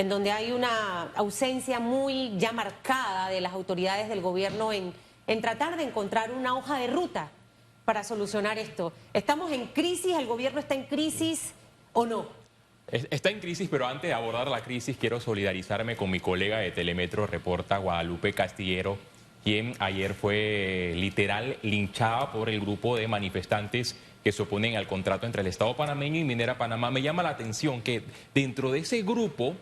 en donde hay una ausencia muy ya marcada de las autoridades del gobierno en tratar de encontrar una hoja de ruta para solucionar esto. ¿Estamos en crisis? ¿El gobierno está en crisis o no? Está en crisis, pero antes de abordar la crisis quiero solidarizarme con mi colega de Telemetro Reporta, Guadalupe Castillero, quien ayer fue literal linchada por el grupo de manifestantes que se oponen al contrato entre el Estado panameño y Minera Panamá. Me llama la atención que dentro de ese grupo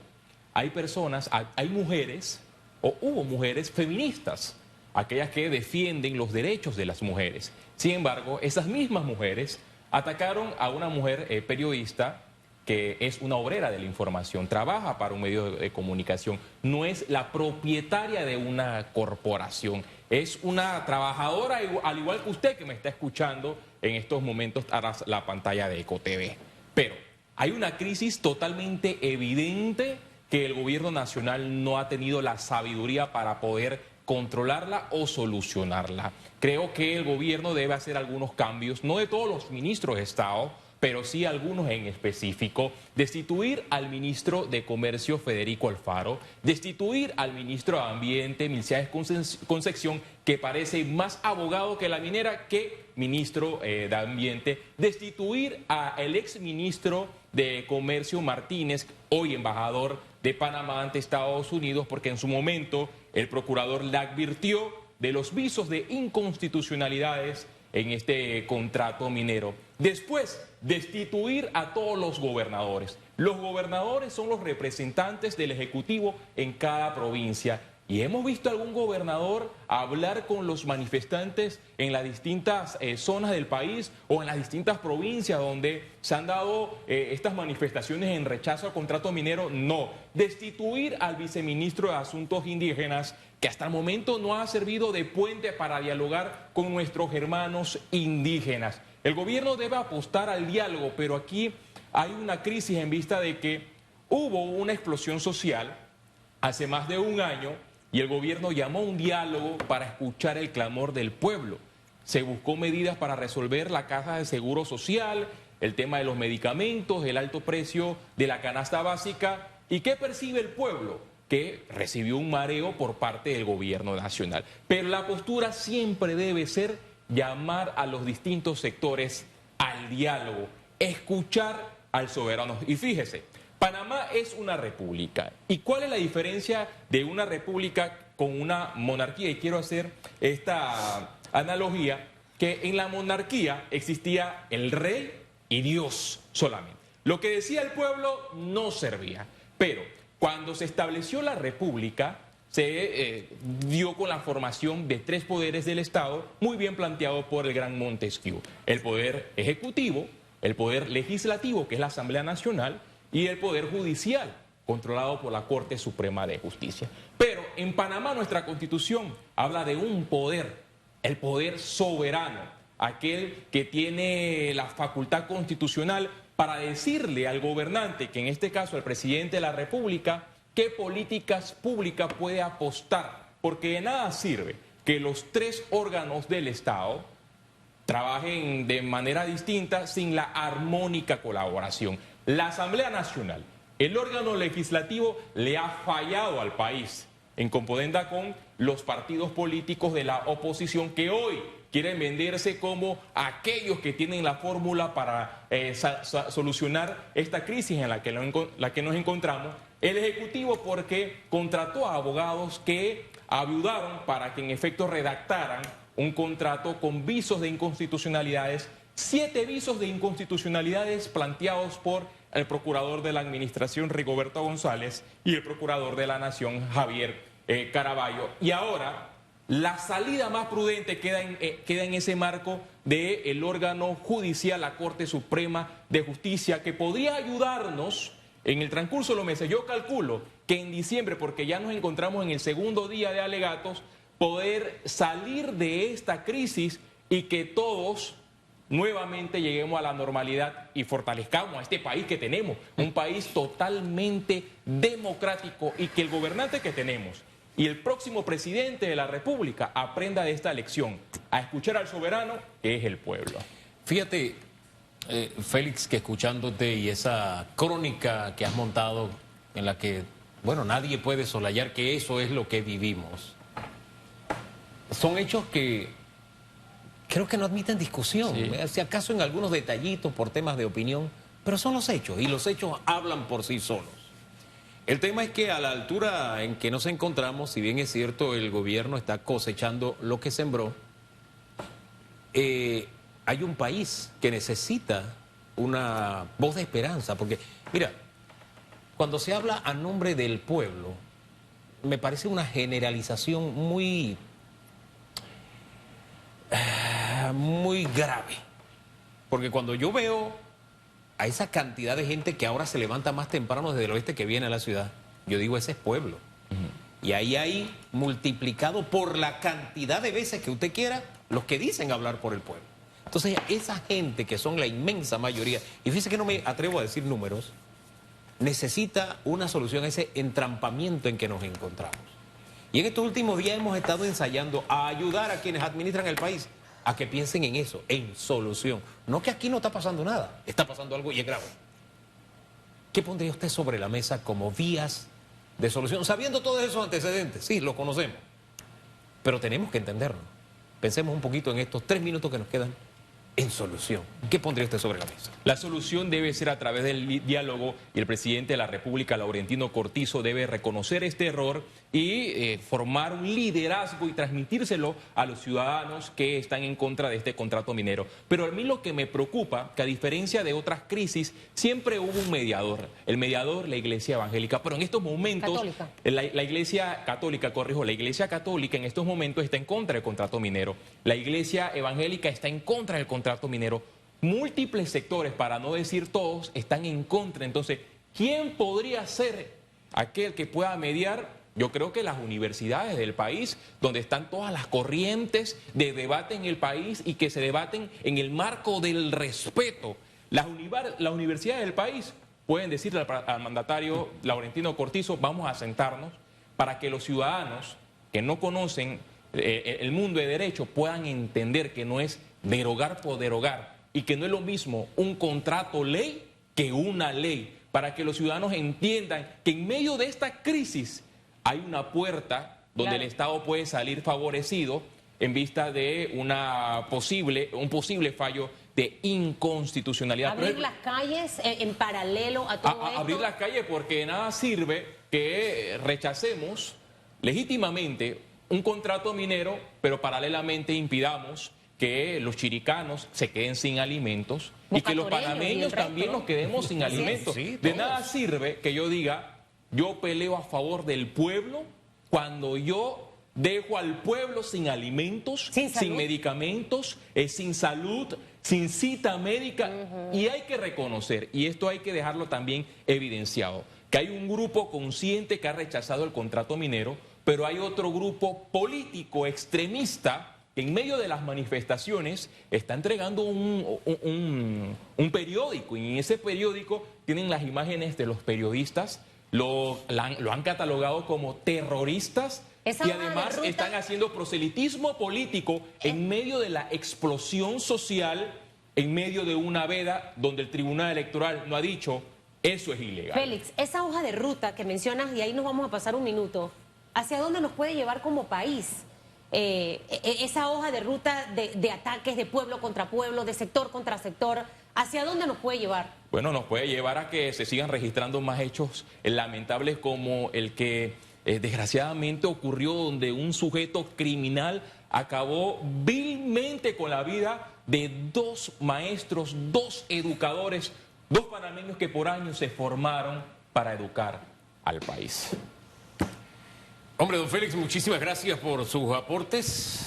hay personas, hay mujeres, o hubo mujeres feministas, aquellas que defienden los derechos de las mujeres. Sin embargo, esas mismas mujeres atacaron a una mujer periodista que es una obrera de la información, trabaja para un medio de comunicación, no es la propietaria de una corporación, es una trabajadora al igual que usted que me está escuchando en estos momentos tras la pantalla de EcoTV. Pero hay una crisis totalmente evidente que el gobierno nacional no ha tenido la sabiduría para poder controlarla o solucionarla. Creo que el gobierno debe hacer algunos cambios, no de todos los ministros de Estado, pero sí algunos en específico, destituir al ministro de Comercio, Federico Alfaro, destituir al ministro de Ambiente, Milciades Concepción, que parece más abogado que la minera que ministro de Ambiente, destituir al exministro de Comercio, Martínez, hoy embajador de Panamá ante Estados Unidos, porque en su momento el procurador le advirtió de los visos de inconstitucionalidades en este contrato minero. Después, destituir a todos los gobernadores. Los gobernadores son los representantes del Ejecutivo en cada provincia. Y hemos visto a algún gobernador hablar con los manifestantes en las distintas zonas del país o en las distintas provincias donde se han dado estas manifestaciones en rechazo al contrato minero. No, destituir al viceministro de Asuntos Indígenas, que hasta el momento no ha servido de puente para dialogar con nuestros hermanos indígenas. El gobierno debe apostar al diálogo, pero aquí hay una crisis en vista de que hubo una explosión social hace más de un año y el gobierno llamó a un diálogo para escuchar el clamor del pueblo. Se buscó medidas para resolver la caja de seguro social, el tema de los medicamentos, el alto precio de la canasta básica. ¿Y qué percibe el pueblo? Que recibió un mareo por parte del gobierno nacional. Pero la postura siempre debe ser llamar a los distintos sectores al diálogo, escuchar al soberano. Y fíjese, Panamá es una república. ¿Y cuál es la diferencia de una república con una monarquía? Y quiero hacer esta analogía, que en la monarquía existía el rey y Dios solamente. Lo que decía el pueblo no servía, pero cuando se estableció la república, se dio con la formación de tres poderes del Estado, muy bien planteado por el gran Montesquieu. El poder ejecutivo, el poder legislativo, que es la Asamblea Nacional, y el poder judicial, controlado por la Corte Suprema de Justicia. Pero en Panamá nuestra Constitución habla de un poder, el poder soberano, aquel que tiene la facultad constitucional para decirle al gobernante, que en este caso el presidente de la República, qué políticas públicas puede apostar, porque de nada sirve que los tres órganos del Estado trabajen de manera distinta sin la armónica colaboración. La Asamblea Nacional, el órgano legislativo, le ha fallado al país en componenda con los partidos políticos de la oposición que hoy quieren venderse como aquellos que tienen la fórmula para solucionar esta crisis en la que nos encontramos. El Ejecutivo porque contrató a abogados que ayudaron para que en efecto redactaran un contrato con visos de inconstitucionalidades, 7 visos de inconstitucionalidades planteados por el procurador de la Administración, Rigoberto González, y el procurador de la Nación, Javier Caraballo. Y ahora la salida más prudente queda en ese marco del órgano judicial, la Corte Suprema de Justicia, que podría ayudarnos en el transcurso de los meses. Yo calculo que en diciembre, porque ya nos encontramos en el segundo día de alegatos, poder salir de esta crisis y que todos nuevamente lleguemos a la normalidad y fortalezcamos a este país que tenemos, un país totalmente democrático, y que el gobernante que tenemos y el próximo presidente de la República aprenda de esta lección, a escuchar al soberano, que es el pueblo. Fíjate, Félix, que escuchándote y esa crónica que has montado en la que bueno, nadie puede soslayar que eso es lo que vivimos. Son hechos que creo que no admiten discusión, Sí. si acaso en algunos detallitos por temas de opinión, pero son los hechos y los hechos hablan por sí solos. El tema es que a la altura en que nos encontramos, si bien es cierto el gobierno está cosechando lo que sembró, hay un país que necesita una voz de esperanza, porque mira, cuando se habla a nombre del pueblo, me parece una generalización muy grave, porque cuando yo veo a esa cantidad de gente que ahora se levanta más temprano desde el oeste que viene a la ciudad, yo digo, ese es pueblo. Y ahí hay multiplicado por la cantidad de veces que usted quiera los que dicen hablar por el pueblo. Entonces, esa gente que son la inmensa mayoría, y fíjese que no me atrevo a decir números, necesita una solución a ese entrampamiento en que nos encontramos. Y en estos últimos días hemos estado ensayando a ayudar a quienes administran el país a que piensen en eso, en solución. No que aquí no está pasando nada, está pasando algo y es grave. ¿Qué pondría usted sobre la mesa como vías de solución? Sabiendo todos esos antecedentes, sí, lo conocemos, pero tenemos que entenderlo. Pensemos un poquito en estos 3 minutos que nos quedan en solución. ¿Qué pondría usted sobre la mesa? La solución debe ser a través del diálogo y el presidente de la República, Laurentino Cortizo, debe reconocer este error y formar un liderazgo y transmitírselo a los ciudadanos que están en contra de este contrato minero. Pero a mí lo que me preocupa, que a diferencia de otras crisis, siempre hubo un mediador. El mediador, la Iglesia Evangélica. Pero en estos momentos, Católica. la Iglesia Católica, corrijo, la Iglesia Católica en estos momentos está en contra del contrato minero. La Iglesia Evangélica está en contra del contrato minero. Múltiples sectores, para no decir todos, están en contra. Entonces, ¿quién podría ser aquel que pueda mediar? Yo creo que las universidades del país, donde están todas las corrientes de debate en el país y que se debaten en el marco del respeto. Las universidades del país pueden decirle al mandatario Laurentino Cortizo, vamos a sentarnos para que los ciudadanos que no conocen el mundo de derecho puedan entender que no es derogar por derogar y que no es lo mismo un contrato ley que una ley, para que los ciudadanos entiendan que en medio de esta crisis hay una puerta donde el Estado puede salir favorecido en vista de un posible fallo de inconstitucionalidad. Abrir las calles en paralelo a todo esto. Abrir las calles porque de nada sirve que rechacemos legítimamente un contrato minero, pero paralelamente impidamos que los chiricanos se queden sin alimentos y que los panameños también nos quedemos sin alimentos. Sí, de nada sirve que yo diga, yo peleo a favor del pueblo cuando yo dejo al pueblo sin alimentos, sin medicamentos, sin salud, sin cita médica. Y hay que reconocer, y esto hay que dejarlo también evidenciado, que hay un grupo consciente que ha rechazado el contrato minero, pero hay otro grupo político extremista que en medio de las manifestaciones está entregando un periódico, y en ese periódico tienen las imágenes de los periodistas. Lo han catalogado como terroristas y además están haciendo proselitismo político en medio de la explosión social, en medio de una veda donde el Tribunal Electoral no ha dicho eso es ilegal. Félix, esa hoja de ruta que mencionas, y ahí nos vamos a pasar un minuto, ¿hacia dónde nos puede llevar como país? Esa hoja de ruta de ataques de pueblo contra pueblo, de sector contra sector, ¿hacia dónde nos puede llevar? Bueno, nos puede llevar a que se sigan registrando más hechos lamentables como el que desgraciadamente ocurrió, donde un sujeto criminal acabó vilmente con la vida de 2 maestros, 2 educadores, 2 panameños que por años se formaron para educar al país. Hombre, don Félix, muchísimas gracias por sus aportes.